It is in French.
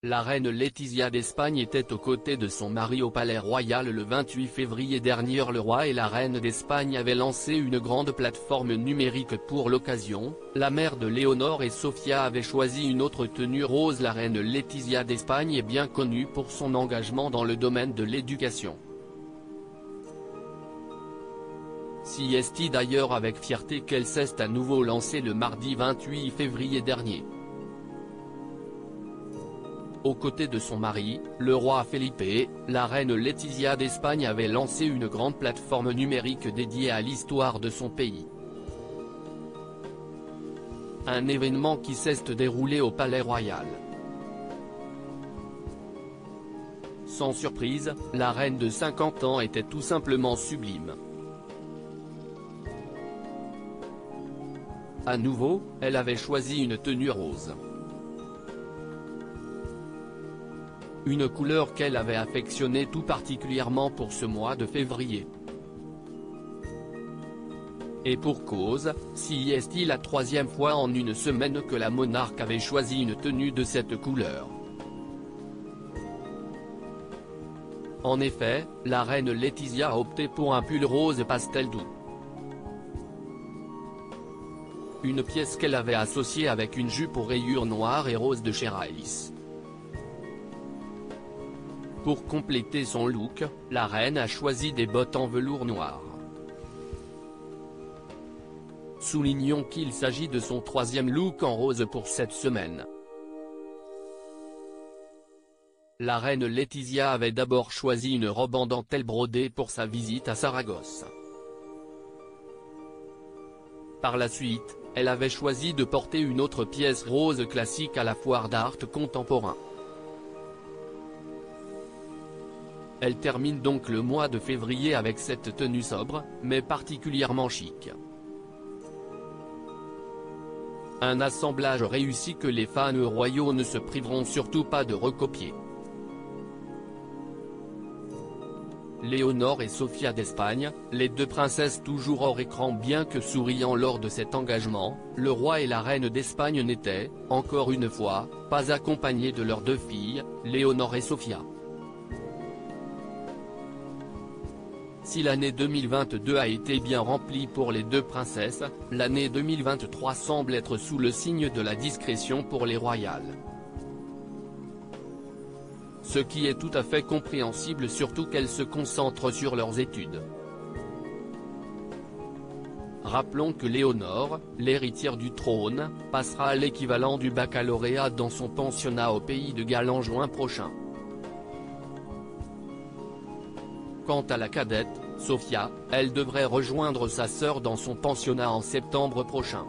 La reine Laetitia d'Espagne était aux côtés de son mari au Palais Royal le 28 février dernier. Le roi et la reine d'Espagne avaient lancé une grande plateforme numérique pour l'occasion. La mère de Léonore et Sofia avait choisi une autre tenue rose. La reine Laetitia d'Espagne est bien connue pour son engagement dans le domaine de l'éducation. Si est d'ailleurs avec fierté qu'elle s'est à nouveau lancée le mardi 28 février dernier. Aux côtés de son mari, le roi Felipe, la reine Laetitia d'Espagne avait lancé une grande plateforme numérique dédiée à l'histoire de son pays. Un événement qui s'est déroulé au Palais Royal. Sans surprise, la reine de 50 ans était tout simplement sublime. À nouveau, elle avait choisi une tenue rose. Une couleur qu'elle avait affectionnée tout particulièrement pour ce mois de février. Et pour cause, si est la troisième fois en une semaine que la monarque avait choisi une tenue de cette couleur. En effet, la reine Laetitia a opté pour un pull rose pastel doux. Une pièce qu'elle avait associée avec une jupe aux rayures noires et roses de chez Raïs. Pour compléter son look, la reine a choisi des bottes en velours noir. Soulignons qu'il s'agit de son troisième look en rose pour cette semaine. La reine Laetitia avait d'abord choisi une robe en dentelle brodée pour sa visite à Saragosse. Par la suite, elle avait choisi de porter une autre pièce rose classique à la foire d'art contemporain. Elle termine donc le mois de février avec cette tenue sobre, mais particulièrement chic. Un assemblage réussi que les fans royaux ne se priveront surtout pas de recopier. Léonore et Sofia d'Espagne, les deux princesses toujours hors écran bien que souriant lors de cet engagement, le roi et la reine d'Espagne n'étaient, encore une fois, pas accompagnés de leurs deux filles, Léonore et Sofia. Si l'année 2022 a été bien remplie pour les deux princesses, l'année 2023 semble être sous le signe de la discrétion pour les royales. Ce qui est tout à fait compréhensible surtout qu'elles se concentrent sur leurs études. Rappelons que Léonore, l'héritière du trône, passera à l'équivalent du baccalauréat dans son pensionnat au pays de Galles en juin prochain. Quant à la cadette, Sofia, elle devrait rejoindre sa sœur dans son pensionnat en septembre prochain.